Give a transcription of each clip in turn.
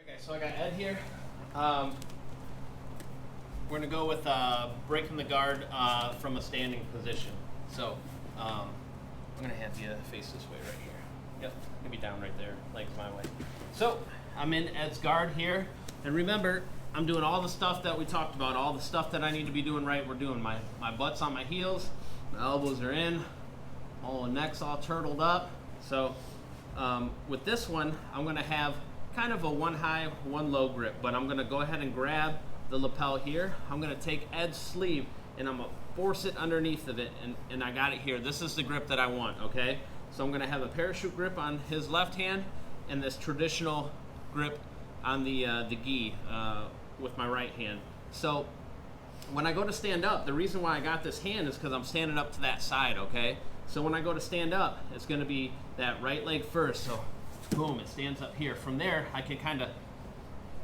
Okay, so I got Ed here. We're gonna go with breaking the guard from a standing position. So I'm gonna have you face this way right here. Yep, gonna be down right there, legs my way. So I'm in Ed's guard here, and remember, I'm doing all the stuff that we talked about, all the stuff that I need to be doing right. We're doing my butt's on my heels, my elbows are in, all the neck's all turtled up. So with this one, I'm gonna have kind of a one high, one low grip, but I'm gonna go ahead and grab the lapel here. I'm gonna take Ed's sleeve and I'm gonna force it underneath of it, and I got it here. This is the grip that I want, okay? So I'm gonna have a parachute grip on his left hand and this traditional grip on the gi with my right hand. So when I go to stand up, the reason why I got this hand is because I'm standing up to that side, okay? So when I go to stand up, it's gonna be that right leg first. So boom, it stands up here. From there, I can kind of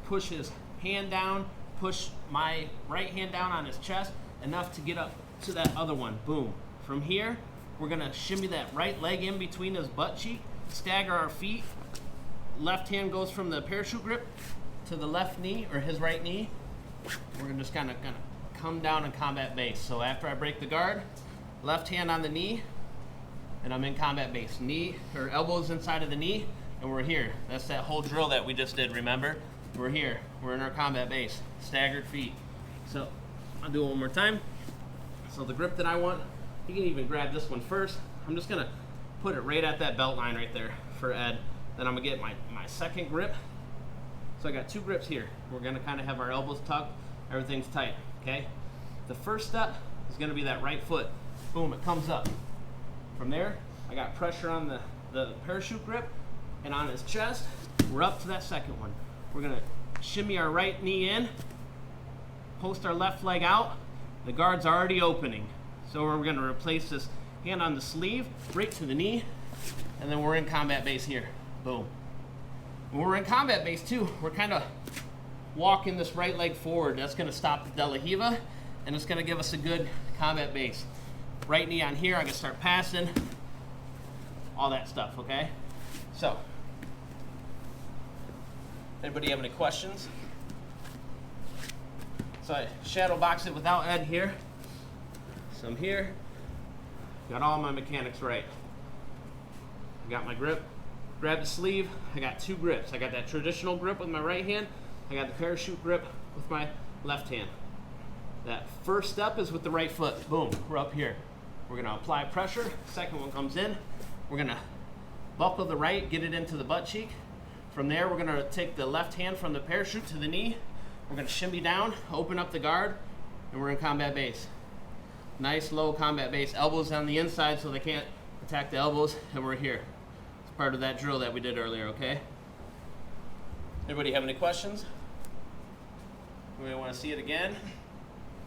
push his hand down, push my right hand down on his chest, enough to get up to that other one, boom. From here, we're gonna shimmy that right leg in between his butt cheek, stagger our feet. Left hand goes from the parachute grip to the left knee, or his right knee. We're gonna just kind of come down in combat base. So after I break the guard, left hand on the knee, and I'm in combat base. Knee, or elbows inside of the knee, and we're here. That's that whole drill that we just did, remember? We're here, we're in our combat base, staggered feet. So I'll do it one more time. So the grip that I want, you can even grab this one first. I'm just gonna put it right at that belt line right there for Ed. Then I'm gonna get my second grip. So I got two grips here. We're gonna kind of have our elbows tucked, everything's tight, okay? The first step is gonna be that right foot. Boom, it comes up. From there, I got pressure on the parachute grip and on his chest. We're up to that second one. We're gonna shimmy our right knee in, post our left leg out. The guard's already opening. So we're gonna replace this hand on the sleeve, right to the knee, and then we're in combat base here. Boom. When we're in combat base too, we're kind of walking this right leg forward. That's gonna stop the De La Riva, and it's gonna give us a good combat base. Right knee on here, I can start passing, all that stuff, okay? So, anybody have any questions? So I shadow box it without Ed here. So I'm here, got all my mechanics right. Got my grip, grab the sleeve, I got two grips. I got that traditional grip with my right hand, I got the parachute grip with my left hand. That first step is with the right foot. Boom, we're up here. We're gonna apply pressure, second one comes in. We're gonna buckle the right, get it into the butt cheek. From there, we're gonna take the left hand from the parachute to the knee. We're gonna shimmy down, open up the guard, and we're in combat base. Nice low combat base, elbows on the inside so they can't attack the elbows, and we're here. It's part of that drill that we did earlier, okay? Anybody have any questions? We wanna see it again?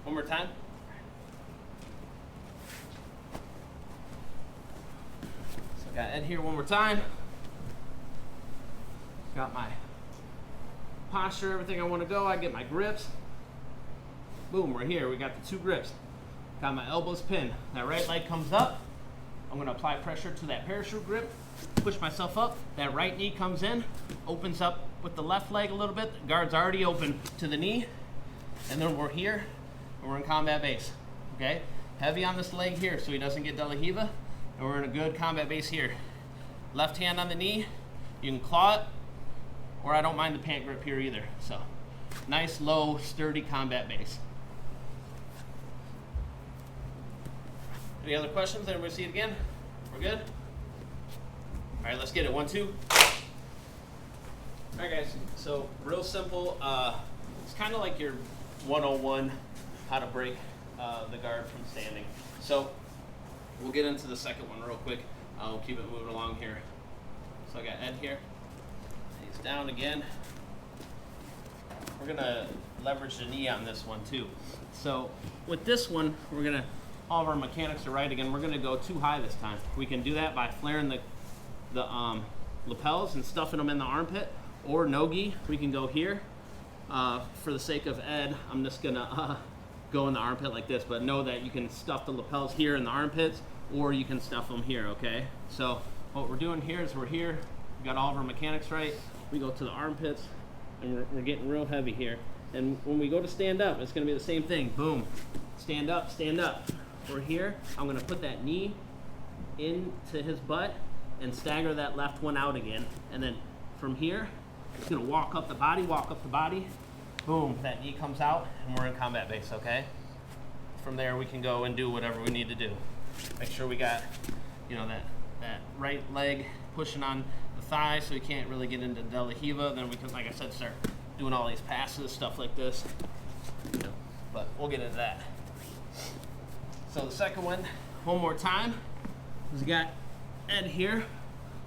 One more time. So got Ed here one more time. Got my posture, everything I want to go. I get my grips. Boom, we're here. We got the two grips. Got my elbows pinned. That right leg comes up. I'm going to apply pressure to that parachute grip. Push myself up. That right knee comes in. Opens up with the left leg a little bit. The guard's already open to the knee. And then we're here. And we're in combat base. Okay? Heavy on this leg here so he doesn't get De La Riva. And we're in a good combat base here. Left hand on the knee. You can claw it. Or I don't mind the pant grip here either. So, nice, low, sturdy combat base. Any other questions? Everybody see it again? We're good? All right, let's get it. 1, 2. All right, guys. So, real simple. It's kind of like your 101, how to break the guard from standing. So, we'll get into the second one real quick. I'll keep it moving along here. So, I got Ed here. He's down again. We're gonna leverage the knee on this one too. So with this one, we're gonna, all of our mechanics are right again. We're gonna go too high this time. We can do that by flaring the lapels and stuffing them in the armpit, or no-gi. We can go here. For the sake of Ed, I'm just gonna go in the armpit like this, but know that you can stuff the lapels here in the armpits, or you can stuff them here, okay? So what we're doing here is we're here, we got all of our mechanics right. We go to the armpits, and we're getting real heavy here. And when we go to stand up, it's gonna be the same thing. Boom, stand up, stand up. We're here, I'm gonna put that knee into his butt and stagger that left one out again. And then from here, it's gonna walk up the body, boom, that knee comes out, and we're in combat base, okay? From there, we can go and do whatever we need to do. Make sure we got, that right leg pushing on the thigh so we can't really get into De La Riva. Then we can, like I said, start doing all these passes, stuff like this. But we'll get into that. So the second one more time, is we got Ed here.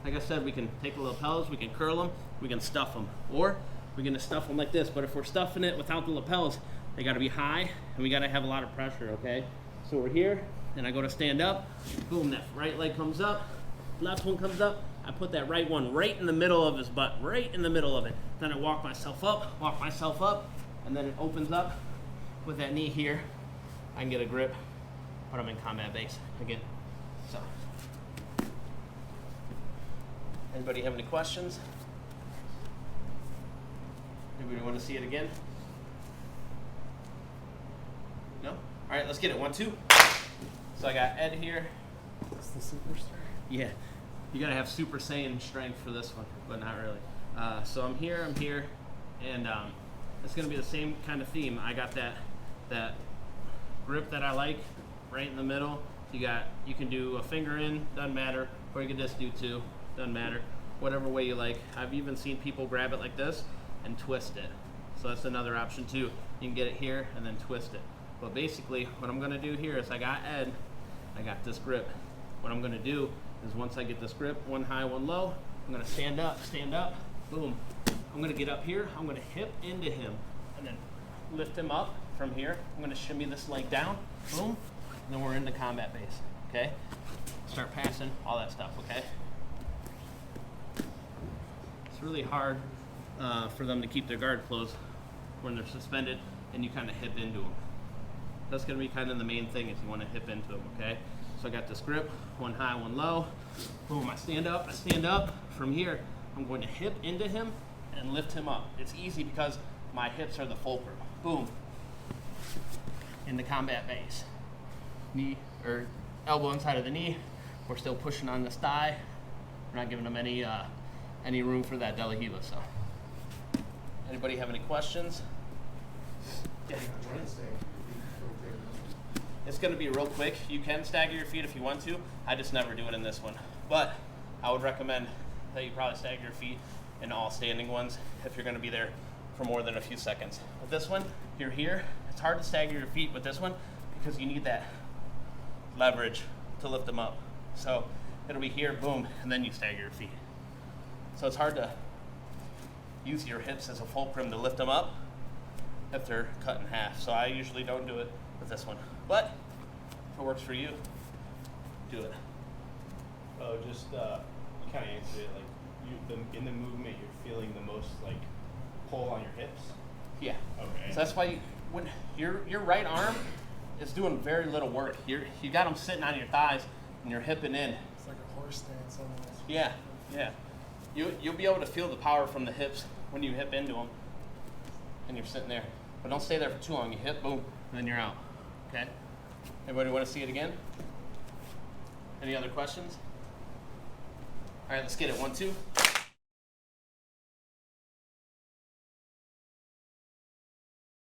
Like I said, we can take the lapels, we can curl them, we can stuff them, or we're gonna stuff them like this. But if we're stuffing it without the lapels, they gotta be high, and we gotta have a lot of pressure, okay? So we're here, and I go to stand up, boom, that right leg comes up, left one comes up, I put that right one right in the middle of his butt, right in the middle of it. Then I walk myself up, and then it opens up with that knee here. I can get a grip, but I'm in combat base again. So, anybody have any questions? Anybody want to see it again? No? All right, let's get it. 1, 2. So I got Ed here. That's the superstar. Yeah, you gotta have Super Saiyan strength for this one, but not really. So I'm here, and it's gonna be the same kind of theme. I got that grip that I like right in the middle. You can do a finger in, doesn't matter, or you can just do 2, doesn't matter. Whatever way you like. I've even seen people grab it like this and twist it. So that's another option too. You can get it here and then twist it. But basically, what I'm gonna do here is I got Ed, I got this grip. What I'm gonna do is once I get this grip, one high, one low, I'm gonna stand up, boom. I'm gonna get up here, I'm gonna hip into him, and then lift him up from here. I'm gonna shimmy this leg down, boom, and then we're into combat base, okay? Start passing, all that stuff, okay? It's really hard for them to keep their guard closed when they're suspended and you kind of hip into them. That's gonna be kind of the main thing if you wanna hip into them, okay? So I got this grip, one high, one low. Boom, I stand up. From here, I'm going to hip into him and lift him up. It's easy because my hips are the fulcrum. Boom, into combat base. Knee, or elbow inside of the knee. We're still pushing on this thigh. We're not giving them any room for that De La Riva, so. Anybody have any questions? Yeah. It's going to be real quick. You can stagger your feet if you want to. I just never do it in this one. But I would recommend that you probably stagger your feet in all standing ones if you're going to be there for more than a few seconds. With this one, you're here. It's hard to stagger your feet with this one because you need that leverage to lift them up. So it'll be here, boom, and then you stagger your feet. So it's hard to use your hips as a fulcrum to lift them up if they're cut in half. So I usually don't do it with this one. But if it works for you, do it. Oh, just you kind of answered it. Like in the movement, you're feeling the most like pull on your hips. Yeah. Okay. So that's why when your right arm is doing very little work. You got them sitting on your thighs and you're hipping in. It's like a horse stance almost. Yeah. Yeah. You'll be able to feel the power from the hips when you hip into them, and you're sitting there. But don't stay there for too long. You hip, boom, and then you're out. Okay? Everybody want to see it again? Any other questions? All right, let's get it. 1, 2.